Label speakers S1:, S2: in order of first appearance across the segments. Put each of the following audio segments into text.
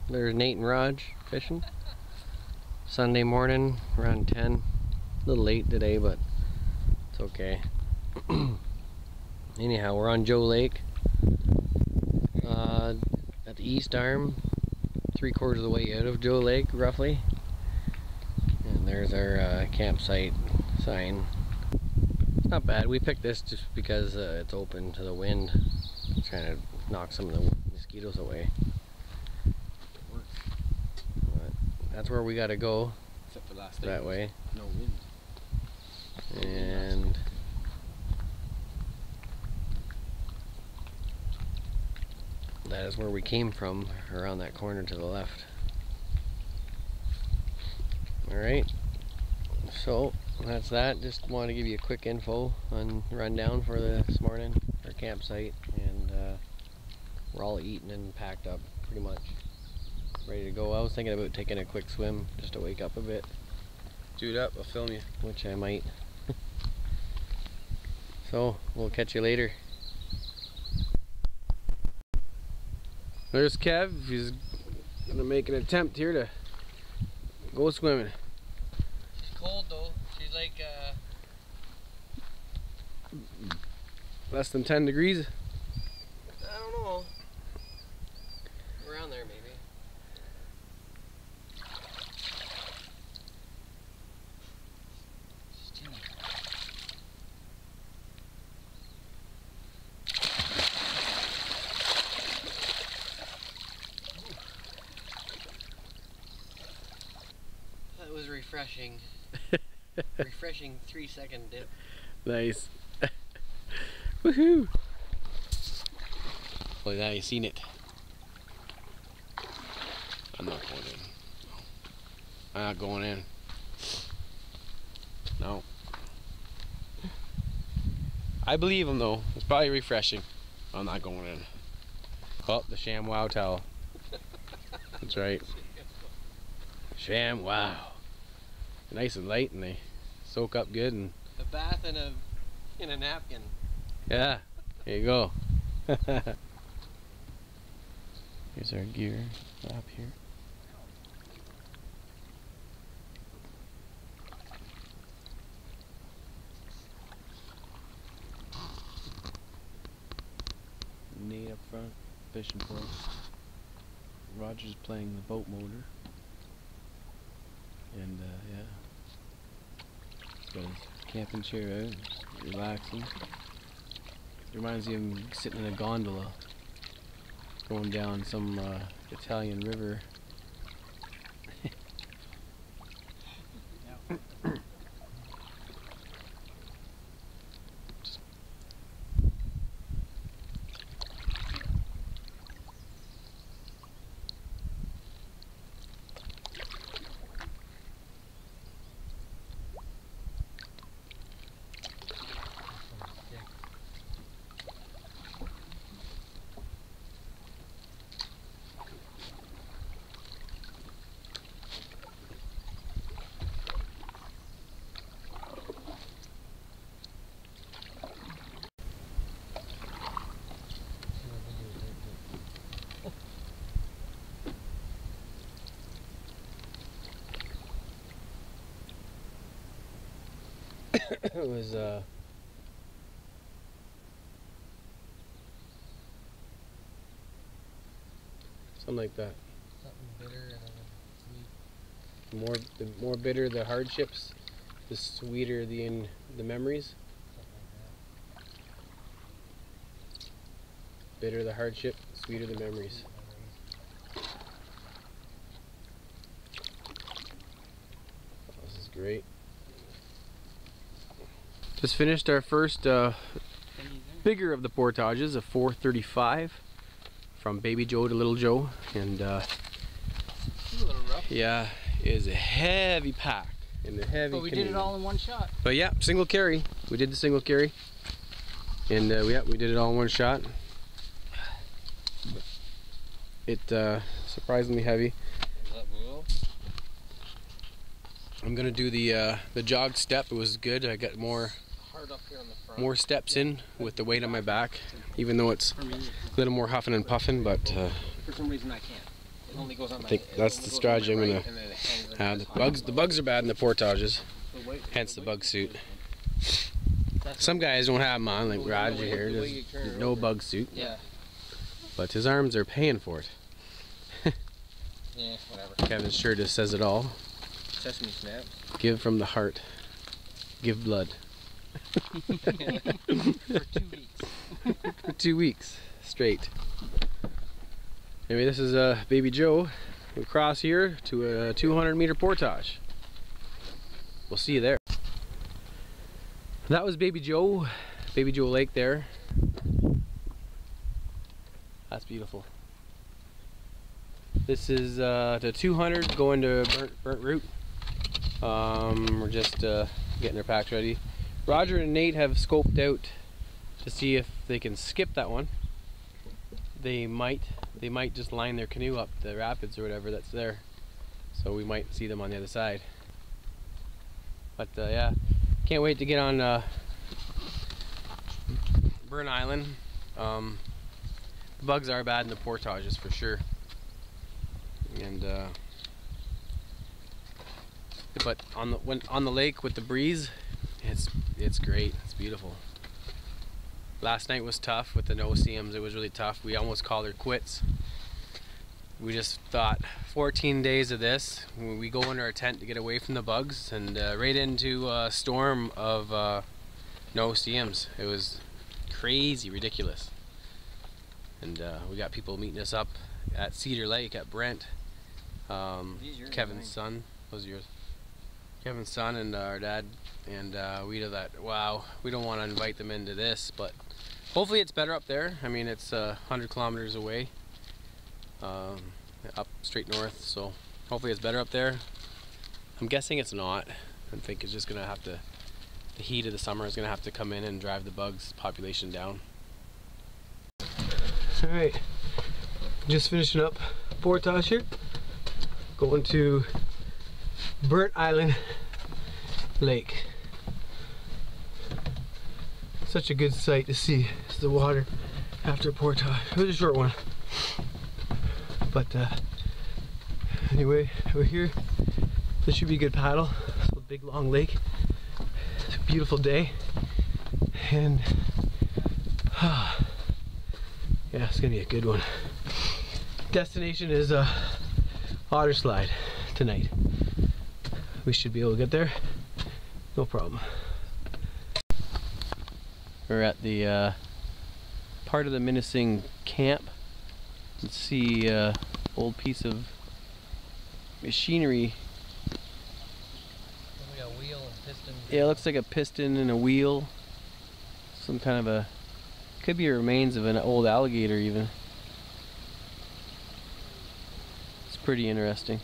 S1: There's Nate and Raj fishing. Sunday morning, around 10. A little late today, but it's okay. Anyhow, we're on Joe Lake. At the east arm, 3/4 of the way out of Joe Lake, roughly. And there's our campsite sign. It's not bad. We picked this just because it's open to the wind. Trying to knock some of the mosquitoes away. But that's where we gotta go.
S2: Except for last
S1: that way.
S2: No wind.
S1: And that is where we came from, around that corner to the left. Alright, so that's that. Just want to give you a quick info on rundown for this morning, our campsite, and we're all eaten and packed up pretty much, ready to go. I was thinking about taking a quick swim just to wake up a bit.
S2: Do it up, I'll film you.
S1: Which I might. So we'll catch you later. There's Kev. He's gonna make an attempt here to go swimming. She's cold though. She's like less than 10 degrees. I don't know. Around there maybe. That was refreshing. Refreshing 3-second dip. Nice. Woohoo! Well, now you seen it. I'm not going in. I'm not going in. No. I believe him though. It's probably refreshing. I'm not going in. Oh, the ShamWow towel. That's right. ShamWow. Nice and light, and they soak up good. And a bath in a napkin. Yeah, there you go. Here's our gear up here.
S2: Nate up front, fishing pole. Roger's playing the boat motor. And yeah. He's got his camping chair out, just relaxing. Reminds me of him sitting in a gondola going down some Italian river.
S1: It was something like that.
S3: Something bitter and sweet.
S1: The more bitter the hardships, the sweeter the memories.
S3: Something like that.
S1: Bitter the hardship, sweeter the memories. This is great. Just finished our first bigger of the portages, a 435 from Baby Joe to Little Joe, and
S3: It's a little rough.
S1: yeah, it is a heavy pack and a heavy.
S3: But we
S1: canoe.
S3: did it all in one shot.
S1: But yeah, single carry. We did the single carry, and yeah, we did it all in one shot. It surprisingly heavy. I'm gonna do the jog step. It was good. I got more
S3: hard up here on the front.
S2: more steps in with the weight on my back, even though it's a little more huffing and puffing, but
S3: For some reason I can't. It only goes on
S2: I think that's the strategy I'm going to have. The bugs are bad in the portages, hence the bug suit. Some guys don't have them on, like Roger here, there's no bug suit.
S3: Yeah.
S2: But his arms are paying for it.
S3: Yeah, whatever.
S2: Kevin's shirt just says it all.
S3: Sesame snaps.
S2: Give from the heart. Give blood.
S3: For 2 weeks.
S2: For 2 weeks straight. Anyway, this is Baby Joe. We cross here to a 200-meter portage. We'll see you there. That was Baby Joe Lake there. That's beautiful. This is the 200 going to Brent route. We're just getting our packs ready. Roger and Nate have scoped out to see if they can skip that one. They might just line their canoe up the rapids or whatever that's there. So we might see them on the other side. But yeah, can't wait to get on Burn Island. The bugs are bad in the portages for sure. And but on the lake with the breeze, it's great. It's beautiful. Last night was tough with the no-see-ums. It was really tough. We almost called her quits. We just thought 14 days of this. We go under our tent to get away from the bugs, and right into a storm of no-see-ums. It was crazy, ridiculous. And we got people meeting us up at Cedar Lake at Brent. Kevin's son. Those are yours. Kevin's son and our dad. And we thought, wow, we don't want to invite them into this, but hopefully it's better up there. I mean, it's 100 kilometers away, up straight north, so hopefully it's better up there. I'm guessing it's not. I think it's just gonna have to, the heat of the summer is gonna have to come in and drive the bugs population down. Alright, just finishing up portage here, going to Brent Island Lake. Such a good sight to see is the water after portage. It was a short one, but anyway, we're here. This should be a good paddle. It's a big long lake. It's a beautiful day, and yeah, it's gonna be a good one. Destination is Otter Slide tonight. We should be able to get there, no problem. We're at the part of the Minising camp. Let's see, old piece of machinery.
S3: We got a wheel and piston.
S2: Yeah, it looks like a piston and a wheel. Some kind of a, could be remains of an old alligator even. It's pretty interesting.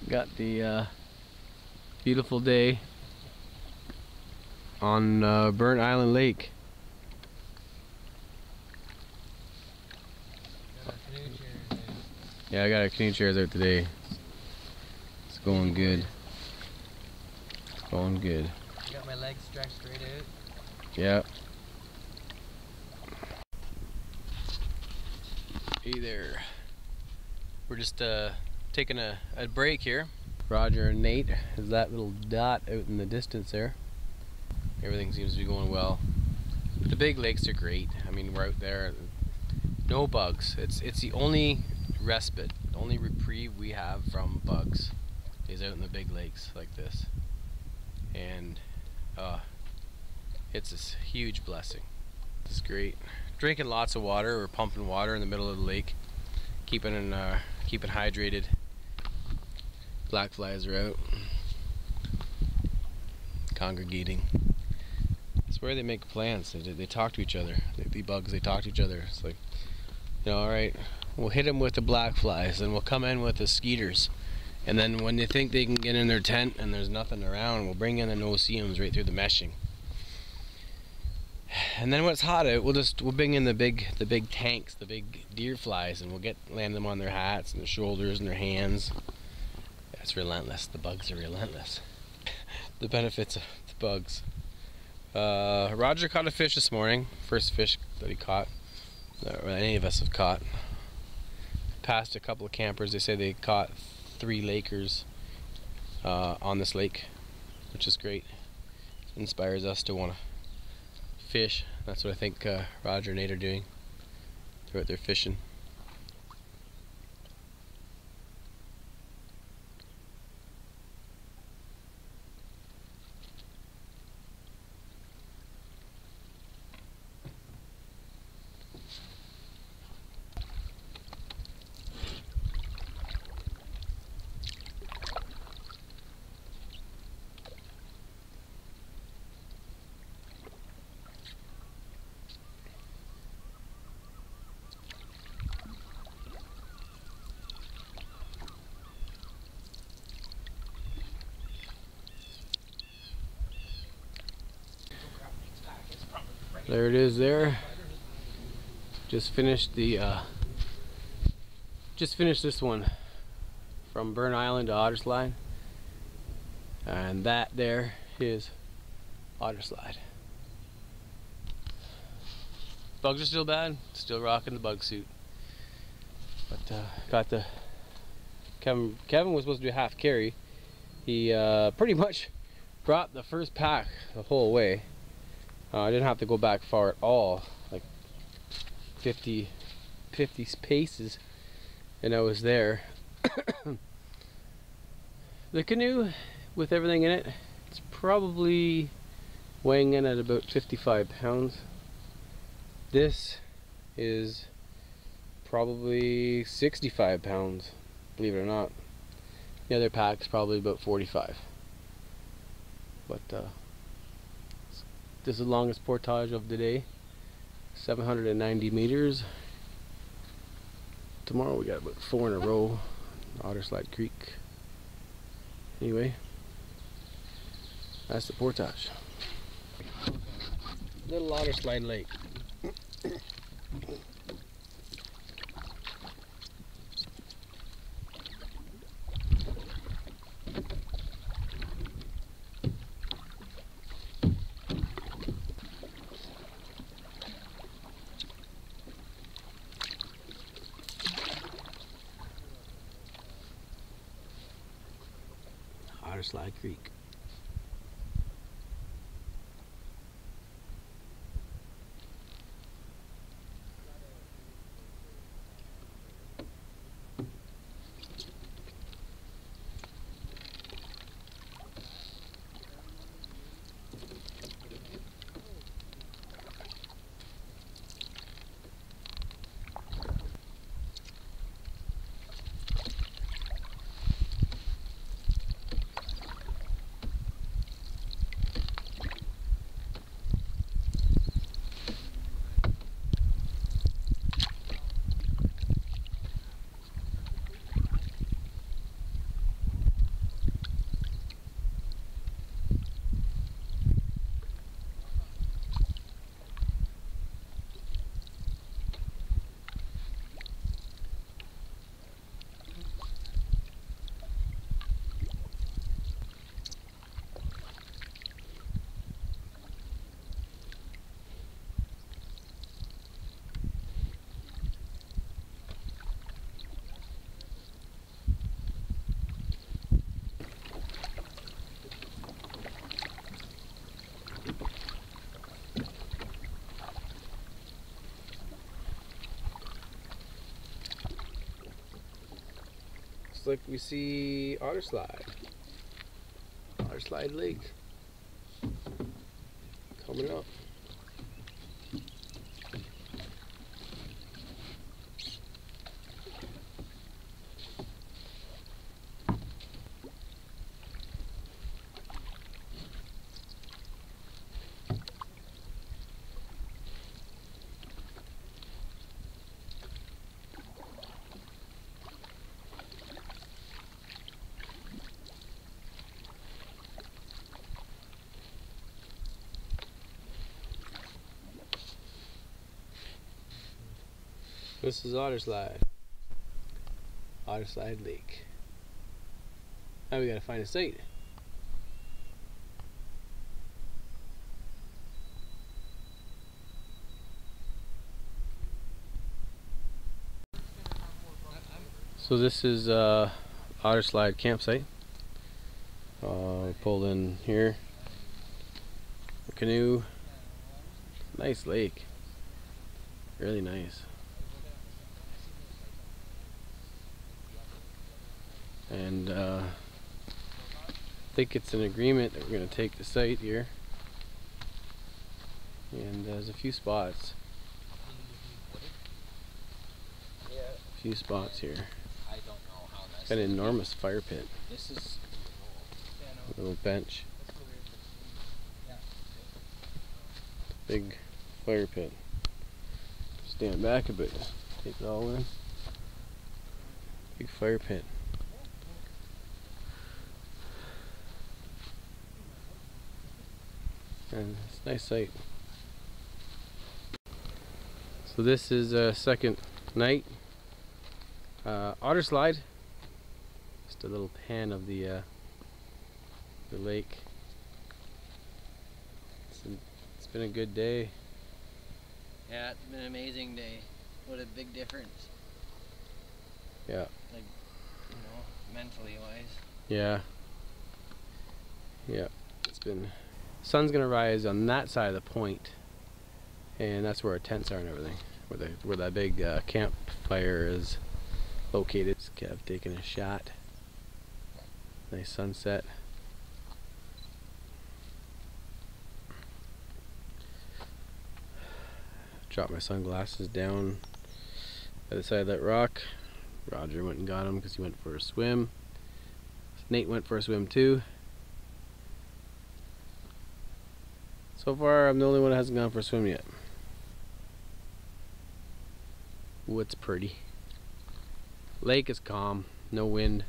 S2: Got the beautiful day on Burnt Island Lake.
S3: Got our canoe chairs in.
S2: Yeah, I got our canoe chairs out today. It's going good. It's going good.
S3: Got my legs stretched straight out.
S2: Yeah. Hey there. We're just taking a break here. Roger and Nate is that little dot out in the distance there. Everything seems to be going well. But the big lakes are great. I mean, we're out there, no bugs. It's the only respite, the only reprieve we have from bugs is out in the big lakes like this. And it's a huge blessing. It's great. Drinking lots of water. We're pumping water in the middle of the lake, keeping hydrated. Black flies are out, congregating. It's where they make plans. They talk to each other. The bugs, they talk to each other. It's like, you know, all right, we'll hit them with the black flies, and we'll come in with the skeeters, and then when they think they can get in their tent and there's nothing around, we'll bring in the no-see-ums right through the meshing. And then when it's hot out, we'll bring in the big tanks, the big deer flies, and we'll land them on their hats and their shoulders and their hands. It's relentless. The bugs are relentless. The benefits of the bugs. Roger caught a fish this morning. First fish that he caught, or any of us have caught. Passed a couple of campers. They say they caught 3 Lakers on this lake, which is great. Inspires us to want to fish. That's what I think Roger and Nate are doing. They're out there fishing. There it is there. Just finished this one from Burn Island to Otter Slide. And that there is Otter Slide. Bugs are still bad, still rocking the bug suit. But got the Kevin was supposed to do half carry. He pretty much brought the first pack the whole way. I didn't have to go back far at all, like 50 paces, and I was there. The canoe, with everything in it, it's probably weighing in at about 55 pounds. This is probably 65 pounds, believe it or not. The other pack's probably about 45. But this is the longest portage of the day, 790 meters. Tomorrow we got about 4 in a row, Otter Slide Creek. Anyway, that's the portage. Little Otter Slide Lake. Otter Slide Creek. Like we see Otter Slide Lake coming up. This is Otter Slide Lake. Now we gotta find a site. So this is Otter Slide campsite. Pulled in here. A canoe. Nice lake. Really nice. And I think it's an agreement that we're going to take the site here. And there's a few spots. A few spots here. Got an enormous fire pit.
S3: This is
S2: A little bench. Big fire pit. Stand back a bit. Take it all in. Big fire pit. And it's a nice site. So this is a second night. Otter Slide. Just a little pan of the lake. It's been a good day.
S3: Yeah, it's been an amazing day. What a big difference.
S2: Yeah.
S3: Like, you know, mentally wise.
S2: Yeah. Yeah. It's been. Sun's gonna rise on that side of the point, and that's where our tents are and everything. Where that big campfire is located. Just Kev taking a shot. Nice sunset. Dropped my sunglasses down by the side of that rock. Roger went and got them because he went for a swim. Nate went for a swim too. So far, I'm the only one that hasn't gone for a swim yet. Ooh, it's pretty. Lake is calm, no wind.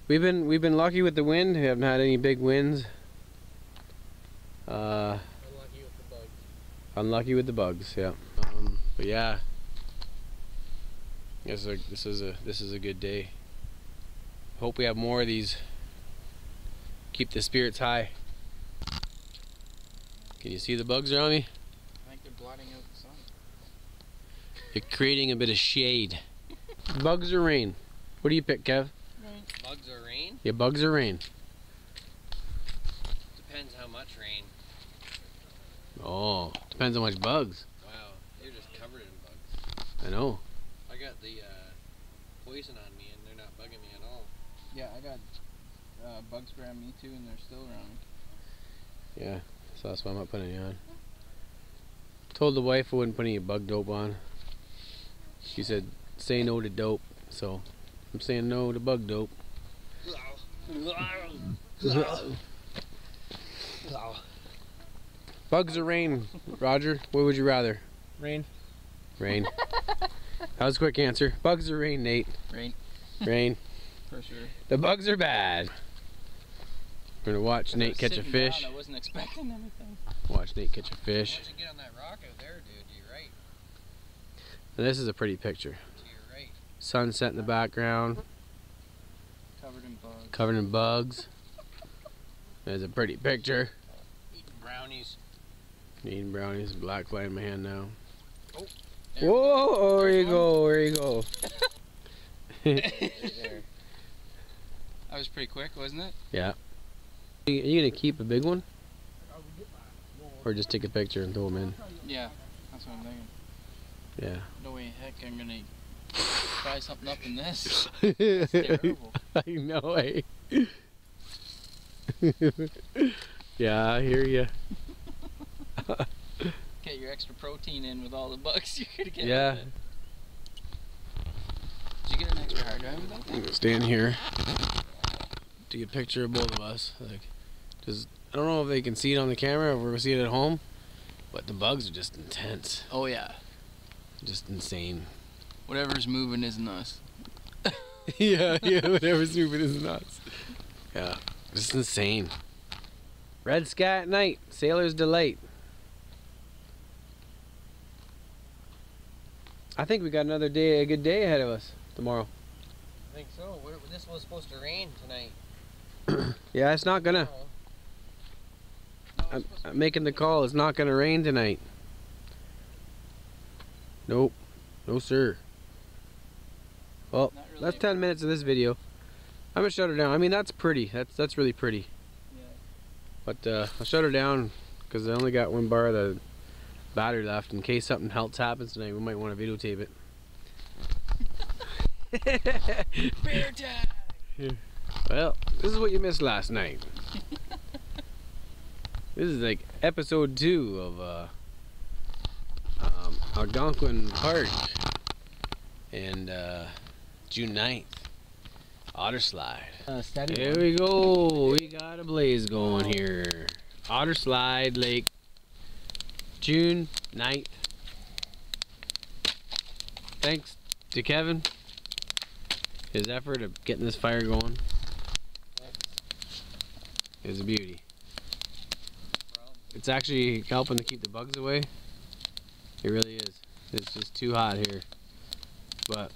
S2: We've been lucky with the wind. We haven't had any big winds.
S3: Unlucky with the bugs.
S2: Unlucky with the bugs, yeah. But yeah, this is a good day. Hope we have more of these. Keep the spirits high. Can you see the bugs around me?
S3: I think they're blotting out the sun.
S2: You're creating a bit of shade. Bugs or rain? What do you pick, Kev?
S3: Rain. Bugs or rain?
S2: Yeah, bugs or rain.
S3: Depends how much rain.
S2: Oh, depends on how much bugs.
S3: Wow, they're just covered in bugs.
S2: I know.
S3: I got the poison on me and they're not bugging me at all. Yeah, I got bugs around me too and they're still around me.
S2: Yeah, so that's why I'm not putting any on. Told the wife I wouldn't put any bug dope on. She said, say no to dope. So, I'm saying no to bug dope. Bugs or rain, Roger? What would you rather?
S3: Rain.
S2: Rain. That was a quick answer. Bugs or rain, Nate?
S3: Rain.
S2: Rain.
S3: For sure.
S2: The bugs are bad. We're gonna watch Nate catch a fish.
S3: Down, I wasn't expecting anything.
S2: Watch Nate catch a fish.
S3: Once you get on that rock out there, dude, you're right.
S2: And this is a pretty picture.
S3: To your right.
S2: Sunset in the background.
S3: Covered in bugs.
S2: Covered in bugs. There's a pretty picture.
S3: Eating brownies.
S2: Eating brownies. Black fly in my hand now.
S3: Oh.
S2: Whoa! There you go. There you go.
S3: There. That was pretty quick, wasn't it?
S2: Yeah. Are you gonna keep a big one? Or just take a picture and throw them in?
S3: Yeah, that's what I'm thinking.
S2: Yeah.
S3: No way heck I'm gonna fry something up in this. That's terrible.
S2: I know, eh? Yeah, I hear you.
S3: Get your extra protein in with all the bugs you're gonna get.
S2: Yeah.
S3: With it. Did you get an extra hard drive with that
S2: I'm
S3: thing?
S2: gonna stand here. Take a picture of both of us. Like, just I don't know if they can see it on the camera or if we're gonna see it at home, but the bugs are just intense.
S3: Oh yeah.
S2: Just insane.
S3: Whatever's moving isn't us.
S2: Yeah, whatever's moving is nuts. Yeah, just insane. Red sky at night, sailor's delight. I think we got another day, a good day ahead of us tomorrow.
S1: I think so. This was supposed to rain tonight.
S2: Yeah, it's not gonna.
S3: No,
S2: I'm making the call. It's not gonna rain tonight. Nope. No, sir. Well,
S3: Not really.
S2: that's 10 minutes of this video. I'm gonna shut her down. I mean, that's pretty. That's really pretty.
S3: Yeah.
S2: But I'll shut her down because I only got one bar of the battery left in case something else happens tonight. We might want to videotape it.
S3: Bear tag!
S2: Well, this is what you missed last night. This is like episode 2 of Algonquin Park and June 9th. Otter slide. There we go. We got a blaze going here. Otter slide lake. June 9th. Thanks to Kevin. His effort of getting this fire going is a beauty. It's actually helping to keep the bugs away. It really is. It's just too hot here. But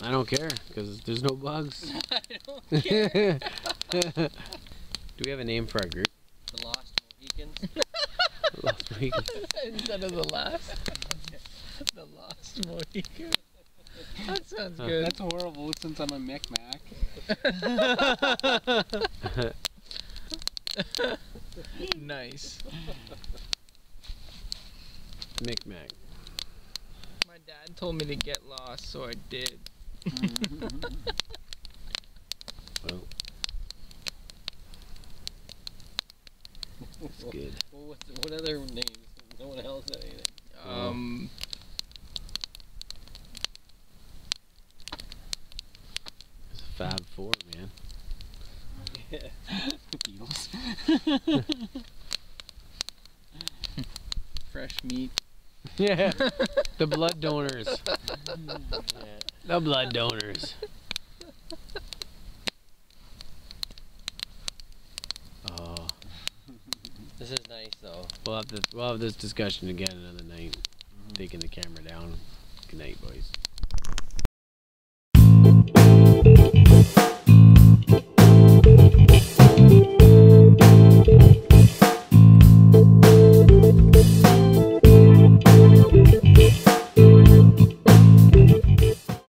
S2: I don't care because there's no bugs.
S3: I don't care.
S2: Do we have a name for our group?
S1: The Lost Mohicans.
S2: Lost Mohicans.
S3: Instead of the last. The Lost Mohican. That sounds good.
S4: That's horrible since I'm a Micmac.
S3: Nice.
S2: Micmac.
S3: My dad told me to get lost, so I did.
S2: Well, that's good.
S1: Well, what other names? No one else said anything.
S2: It's a Fab Four, man.
S4: Beatles.
S3: Fresh meat.
S2: Yeah. The blood donors. The blood donors. Oh.
S1: This is nice though.
S2: We'll have this discussion again another night. Taking the camera down. Good night, boys.